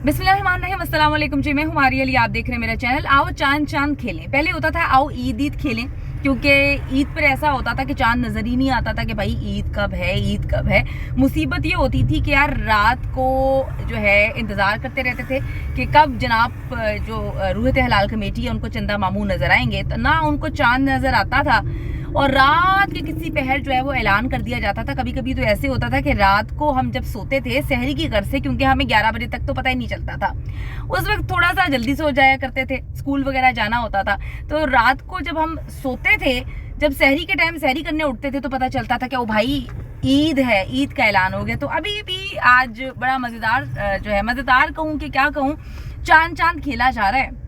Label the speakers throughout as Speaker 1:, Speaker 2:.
Speaker 1: बिस्मिल्लाहिर्रहमानिर्रहीम, अस्सलाम वालेकुम जी। मैं हूँ मारिया अली, आप देख रहे हैं मेरा चैनल। आओ चांद चांद खेलें। पहले होता था आओ ईद ईद खेलें, क्योंकि ईद पर ऐसा होता था कि चांद नज़र ही नहीं आता था कि भाई ईद कब है, ईद कब है। मुसीबत ये होती थी कि यार रात को जो है इंतज़ार करते रहते थे कि कब जनाब जो रूहत हलाल कमेटी है उनको चंदा मामू नज़र आएंगे, तो ना उनको चांद नज़र आता था और रात के किसी पहर जो है वो ऐलान कर दिया जाता था। कभी कभी तो ऐसे होता था कि रात को हम जब सोते थे सहरी की घर से, क्योंकि हमें 11 बजे तक तो पता ही नहीं चलता था, उस वक्त थोड़ा सा जल्दी सो जाया करते थे, स्कूल वगैरह जाना होता था। तो रात को जब हम सोते थे, जब सहरी के टाइम सहरी करने उठते थे, तो पता चलता था कि ओ भाई ईद है, ईद का ऐलान हो गया। तो अभी भी आज बड़ा मज़ेदार जो है, मज़ेदार कहूँ कि क्या कहूँ, चांद चांद खेला जा रहा है।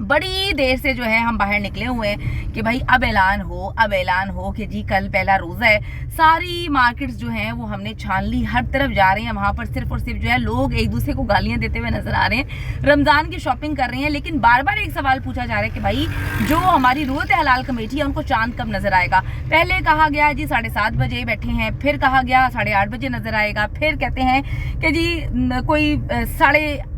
Speaker 1: बड़ी देर से जो है हम बाहर निकले हुए हैं कि भाई अब ऐलान हो कि जी कल पहला रोज़ा है। सारी मार्केट्स जो हैं वो हमने छान ली, हर तरफ जा रहे हैं, वहाँ पर सिर्फ और सिर्फ जो है लोग एक दूसरे को गालियाँ देते हुए नजर आ रहे हैं, रमज़ान की शॉपिंग कर रहे हैं। लेकिन बार बार एक सवाल पूछा जा रहा है कि भाई जो हमारी रूहत हलाल कमेटी है उनको चांद कब नजर आएगा। पहले कहा गया जी 7:30 बजे बैठे हैं, फिर कहा गया 8:30 बजे नजर आएगा, फिर कहते हैं कि जी कोई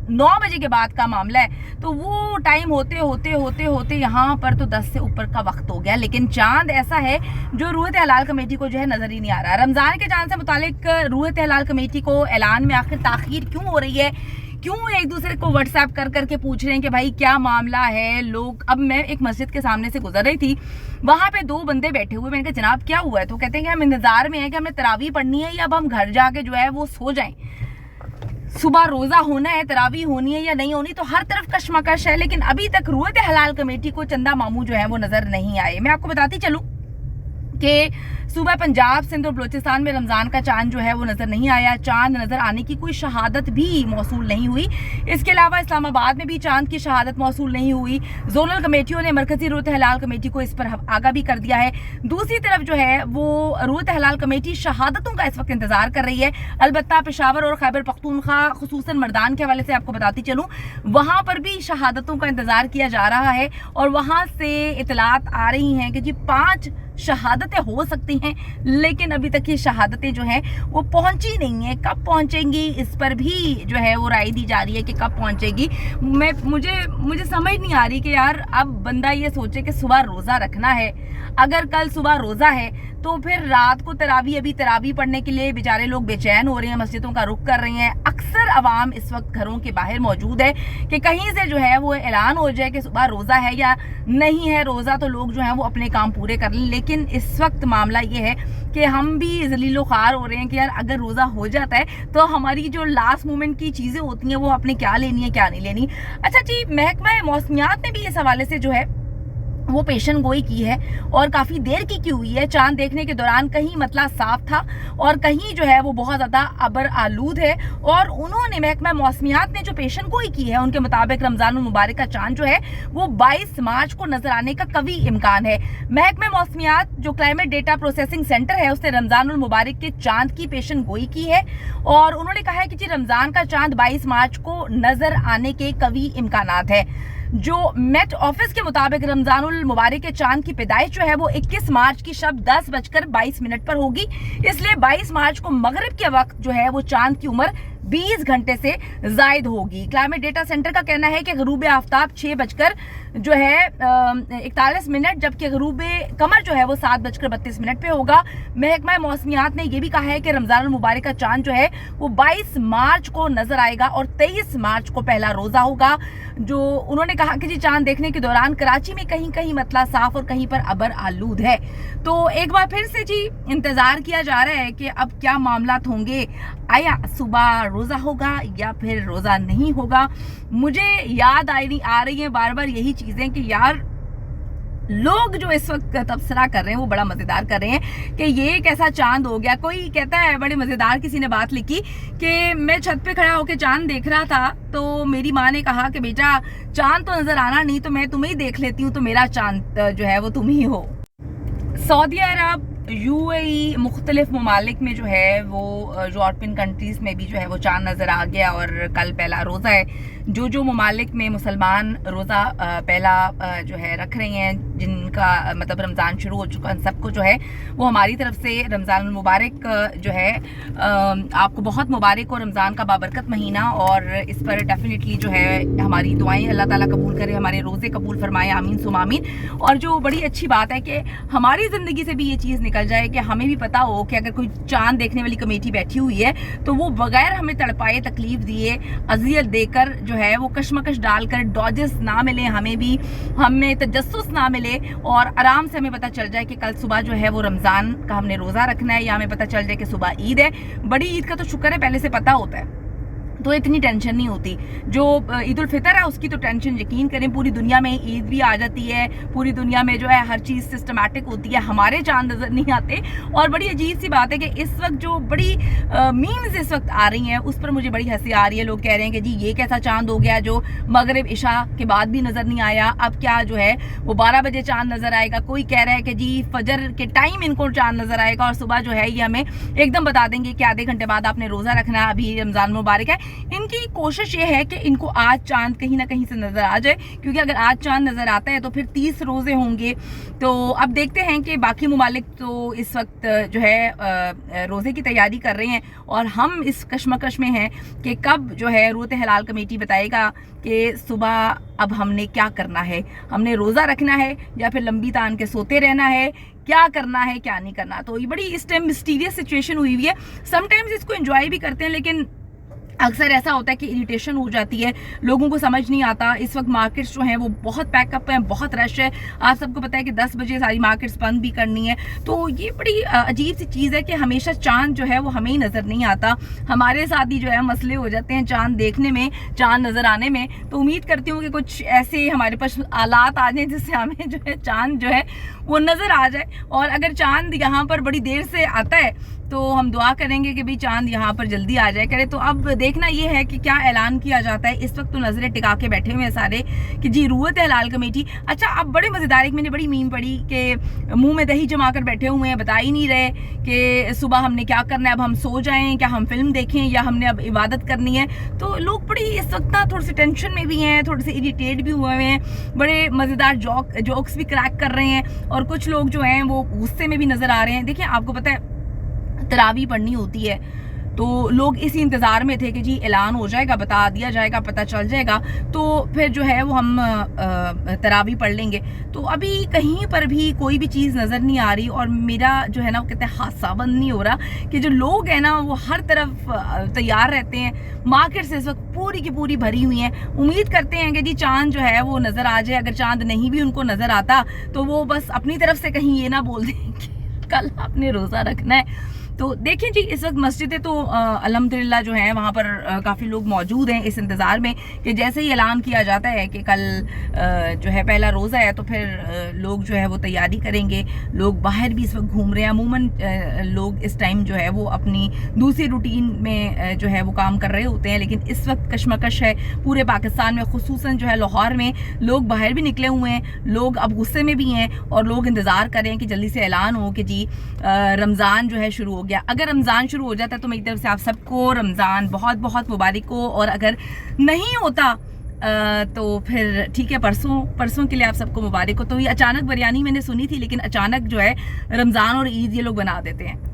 Speaker 1: 9:30 बजे के बाद का मामला है। तो वो टाइम होते होते यहाँ पर तो 10 से ऊपर का वक्त हो गया, लेकिन चांद ऐसा है जो रूहत हलाल कमेटी को जो है नजर ही नहीं आ रहा। रमजान के चांद से मुतालिक रूहत हलाल कमेटी को ऐलान में आखिर ताखीर क्यों हो रही है, क्यों एक दूसरे को व्हाट्सएप कर करके पूछ रहे हैं कि भाई क्या मामला है लोग। अब मैं एक मस्जिद के सामने से गुजर रही थी, वहां पे 2 बंदे बैठे हुए, मैंने कहा जनाब क्या हुआ है, तो कहते हैं कि हम इंतजार में हैं कि हमने तरावी पढ़नी है या अब हम घर जाके जो है वो सो जाएं। सुबह रोजा होना है, तरावी होनी है या नहीं होनी, तो हर तरफ कशमकश है। लेकिन अभी तक रूहत हलाल कमेटी को चंदा मामू जो है वो नजर नहीं आए। मैं आपको बताती चलूं कि सुबह पंजाब, सिंध और बलोचिस्तान में रमज़ान का चांद जो है वो नज़र नहीं आया। चांद नज़र आने की कोई शहादत भी मौसूल नहीं हुई। इसके अलावा इस्लामाबाद में भी चांद की शहादत मौसूल नहीं हुई। जोनल कमेटियों ने मरकज़ी रूहत हलाल कमेटी को इस पर आगाह भी कर दिया है। दूसरी तरफ जो है वो रूहत हलाल कमेटी शहादतों का इस वक्त इंतज़ार कर रही है। अलबत्ता पेशावर और खैबर पख्तूनख्वा, खुसूसन मर्दान के हवाले से आपको बताती चलूँ, वहाँ पर भी शहादतों का इंतज़ार किया जा रहा है और वहाँ से इतलात आ रही हैं कि जी 5 शहादतें हो सकती हैं, लेकिन अभी तक ये शहादतें जो हैं वो पहुंची नहीं है। कब पहुंचेंगी इस पर भी जो है वो राय दी जा रही है कि कब पहुंचेगी। मुझे समझ नहीं आ रही कि यार अब बंदा ये सोचे कि सुबह रोज़ा रखना है, अगर कल सुबह रोज़ा है तो फिर रात को तरावी पढ़ने के लिए बेचारे लोग बेचैन हो रहे हैं, मस्जिदों का रुख कर रहे हैं। अक्सर अवाम इस वक्त घरों के बाहर मौजूद है कि कहीं से जो है वो ऐलान हो जाए कि सुबह रोज़ा है या नहीं है रोज़ा, तो लोग जो हैं वो अपने काम पूरे कर लें। लेकिन इस वक्त मामला ये है कि हम भी ज़लीलो ख़ार हो रहे हैं कि यार अगर रोज़ा हो जाता है तो हमारी जो लास्ट मोमेंट की चीज़ें होती हैं वो अपने क्या लेनी है क्या नहीं लेनी। अच्छा जी, महकमा मौसमियात ने भी इस हवाले से जो है वो पेशन गोई की है और काफ़ी देर की हुई है। चांद देखने के दौरान कहीं मतला साफ था और कहीं जो है वो बहुत ज़्यादा अबर आलूद है। और उन्होंने महकमा मौसमियात ने जो पेशन गोई की है उनके मुताबिक रमज़ान मुबारक का चांद जो है वो 22 मार्च को नजर आने का कवी इम्कान है। महकमा मौसमियात जो क्लाइमेट डेटा प्रोसेसिंग सेंटर है उसने रमज़ान मुबारक के चांद की पेशन गोई की है और उन्होंने कहा है कि जी रमज़ान का चांद 22 मार्च को नजर आने के कवी इम्कानात है। जो मेट ऑफिस के मुताबिक रमजानुल मुबारक के चांद की पैदाइश जो है वो 21 मार्च की शब 10:22 पर होगी, इसलिए 22 मार्च को मगरिब के वक्त जो है वो चांद की उम्र 20 घंटे से जायद होगी। क्लाइमेट डेटा सेंटर का कहना है कि गरूब आफ्ताब 6 जो है 41 मिनट, जबकि गरूब कमर जो है वो 7:32 पे होगा। महकमा मौसमियात ने यह भी कहा है कि रमजान मुबारक का चांद जो है वो 22 मार्च को नजर आएगा और 23 मार्च को पहला रोजा होगा। जो उन्होंने कहा कि जी चांद देखने के दौरान कराची में कहीं कहीं मतला साफ और कहीं पर अबर आलूद है। तो एक बार फिर से जी इंतजार किया जा रहा है कि अब क्या मामलात होंगे, आया सुबह रोजा होगा या फिर रोजा नहीं होगा। मुझे याद आ रही है बार बार यही चीजें कि यार लोग जो इस वक्त तबसरा कर रहे हैं वो बड़ा मजेदार कर रहे हैं कि ये कैसा चांद हो गया। कोई कहता है, बड़े मजेदार किसी ने बात लिखी कि मैं छत पे खड़ा होकर चांद देख रहा था तो मेरी माँ ने कहा कि बेटा चांद तो नजर आना नहीं, तो मैं तुम्हें ही देख लेती हूँ, तो मेरा चांद जो है वो तुम ही हो। सऊदी अरब यूएई मुख्तलिफ ममालिक में जो है वो यूरोपियन कंट्रीज़ में भी जो है वो चाँद नज़र आ गया और कल पहला रोज़ा है। जो ममालिक में मुसलमान रोज़ा पहला जो है रख रहे हैं, जिनका मतलब रमज़ान शुरू हो चुका है, सबको जो है वो हमारी तरफ से रमज़ान मुबारक जो है आपको बहुत मुबारक हो। रमज़ान का बाबरकत महीना, और इस पर डेफिनेटली जो है हमारी दुआएं अल्लाह ताला कबूल करे, हमारे रोज़े कबूल फरमाए, आमीन सुम आमीन। और जो बड़ी अच्छी बात है कि हमारी ज़िंदगी से भी ये चीज़ निकल जाए कि हमें भी पता हो कि अगर कोई चांद देखने वाली कमेटी बैठी हुई है तो वो बगैर हमें तड़पाए, तकलीफ दिए, अजियत देकर जो है वो कशमकश डालकर डॉजेस ना मिले, हमें तजस्सुस ना मिले, और आराम से हमें पता चल जाए कि कल सुबह जो है वो रमज़ान का हमने रोज़ा रखना है, या हमें पता चल जाए कि सुबह ईद है। बड़ी ईद का तो शुक्र है पहले से पता होता है, तो इतनी टेंशन नहीं होती। जो ईद उल फितर है उसकी तो टेंशन यकीन करें, पूरी दुनिया में ईद भी आ जाती है, पूरी दुनिया में जो है हर चीज़ सिस्टमैटिक होती है, हमारे चांद नज़र नहीं आते। और बड़ी अजीब सी बात है कि इस वक्त जो बड़ी मीम्स इस वक्त आ रही हैं उस पर मुझे बड़ी हंसी आ रही है। लोग कह रहे हैं कि जी ये कैसा चांद हो गया जो मगरिब इशा के बाद भी नज़र नहीं आया, अब क्या जो है वो 12 बजे चांद नज़र आएगा। कोई कह रहा है कि जी फजर के टाइम इनको चांद नज़र आएगा और सुबह जो है ये हमें एकदम बता देंगे कि आधे घंटे बाद आपने रोज़ा रखना है, अभी रमज़ान मुबारक है। इनकी कोशिश ये है कि इनको आज चांद कहीं ना कहीं से नजर आ जाए, क्योंकि अगर आज चांद नजर आता है तो फिर 30 रोजे होंगे। तो अब देखते हैं कि बाकी ममालिक तो इस वक्त जो है रोजे की तैयारी कर रहे हैं, और हम इस कशमकश में हैं कि कब जो है रूत हलाल कमेटी बताएगा कि सुबह अब हमने क्या करना है, हमने रोजा रखना है या फिर लंबी तान के सोते रहना है, क्या करना है क्या नहीं करना। तो ये बड़ी इस टाइम मिस्टीरियस सिचुएशन हुई हुई है। समटाइम्स इसको एंजॉय भी करते हैं, लेकिन अक्सर ऐसा होता है कि इरिटेशन हो जाती है, लोगों को समझ नहीं आता। इस वक्त मार्केट्स जो हैं वो बहुत पैकअप हैं, बहुत रश है। आप सबको पता है कि 10 बजे सारी मार्केट्स बंद भी करनी है। तो ये बड़ी अजीब सी चीज़ है कि हमेशा चांद जो है वो हमें ही नज़र नहीं आता, हमारे साथ ही जो है मसले हो जाते हैं चांद देखने में, चांद नज़र आने में। तो उम्मीद करती हूँ कि कुछ ऐसे हमारे पास हालात आ जाए जिससे हमें जो है चांद जो है वो नज़र आ जाए। और अगर चांद यहाँ पर बड़ी देर से आता है तो हम दुआ करेंगे कि भाई चांद यहाँ पर जल्दी आ जाए करे। तो अब देखना ये है कि क्या ऐलान किया जाता है। इस वक्त तो नजरें टिका के बैठे हुए हैं सारे कि जी रूत हलाल कमेटी। अच्छा, अब बड़े मज़ेदार, एक मैंने बड़ी मीम पढ़ी कि मुंह में दही जमा कर बैठे हुए हैं, बता ही नहीं रहे कि सुबह हमने क्या करना है, अब हम सो जाएं, क्या हम फिल्म देखें, या हमने अब इबादत करनी है। तो लोग बड़ी इस वक्त ना थोड़ी सी टेंशन में भी हैं, थोड़े से इरिटेट भी हुए हैं, बड़े मज़ेदार जोक्स भी क्रैक कर रहे हैं, और कुछ लोग जो हैं वो गुस्से में भी नज़र आ रहे हैं। देखिए, आपको पता है तरावी पढ़नी होती है, तो लोग इसी इंतज़ार में थे कि जी ऐलान हो जाएगा, बता दिया जाएगा, पता चल जाएगा, तो फिर जो है वो हम तरावी पढ़ लेंगे। तो अभी कहीं पर भी कोई भी चीज़ नज़र नहीं आ रही, और मेरा जो है ना वो कहते हैं हादसा बंद नहीं हो रहा कि जो लोग हैं ना वो हर तरफ तैयार रहते हैं। मार्केट से इस वक्त पूरी की पूरी भरी हुई हैं। उम्मीद करते हैं कि जी चांद जो है वो नज़र आ जाए। अगर चांद नहीं भी उनको नज़र आता तो वो बस अपनी तरफ से कहीं ये ना बोल दें कि कल आपने रोज़ा रखना है। तो देखिए जी, इस वक्त मस्जिदें तो अल्हम्दुलिल्लाह जो हैं वहाँ पर काफ़ी लोग मौजूद हैं इस इंतज़ार में कि जैसे ही ऐलान किया जाता है कि कल जो है पहला रोज़ा है तो फिर लोग जो है वो तैयारी करेंगे। लोग बाहर भी इस वक्त घूम रहे हैं। अमूमन लोग इस टाइम जो है वो अपनी दूसरी रूटीन में जो है वो काम कर रहे होते हैं, लेकिन इस वक्त कशमकश है पूरे पाकिस्तान में, खुसूसन जो है लाहौर में लोग बाहर भी निकले हुए हैं, लोग अब गुस्से में भी हैं, और लोग इंतज़ार कर रहे हैं कि जल्दी से ऐलान हो कि जी रमज़ान जो है शुरू हो गया। अगर रमज़ान शुरू हो जाता है तो मेरी तरफ से आप सबको रमज़ान बहुत बहुत मुबारक हो, और अगर नहीं होता तो फिर ठीक है, परसों के लिए आप सबको मुबारक हो। तो ये अचानक बिरयानी मैंने सुनी थी, लेकिन अचानक जो है रमज़ान और ईद ये लोग बना देते हैं।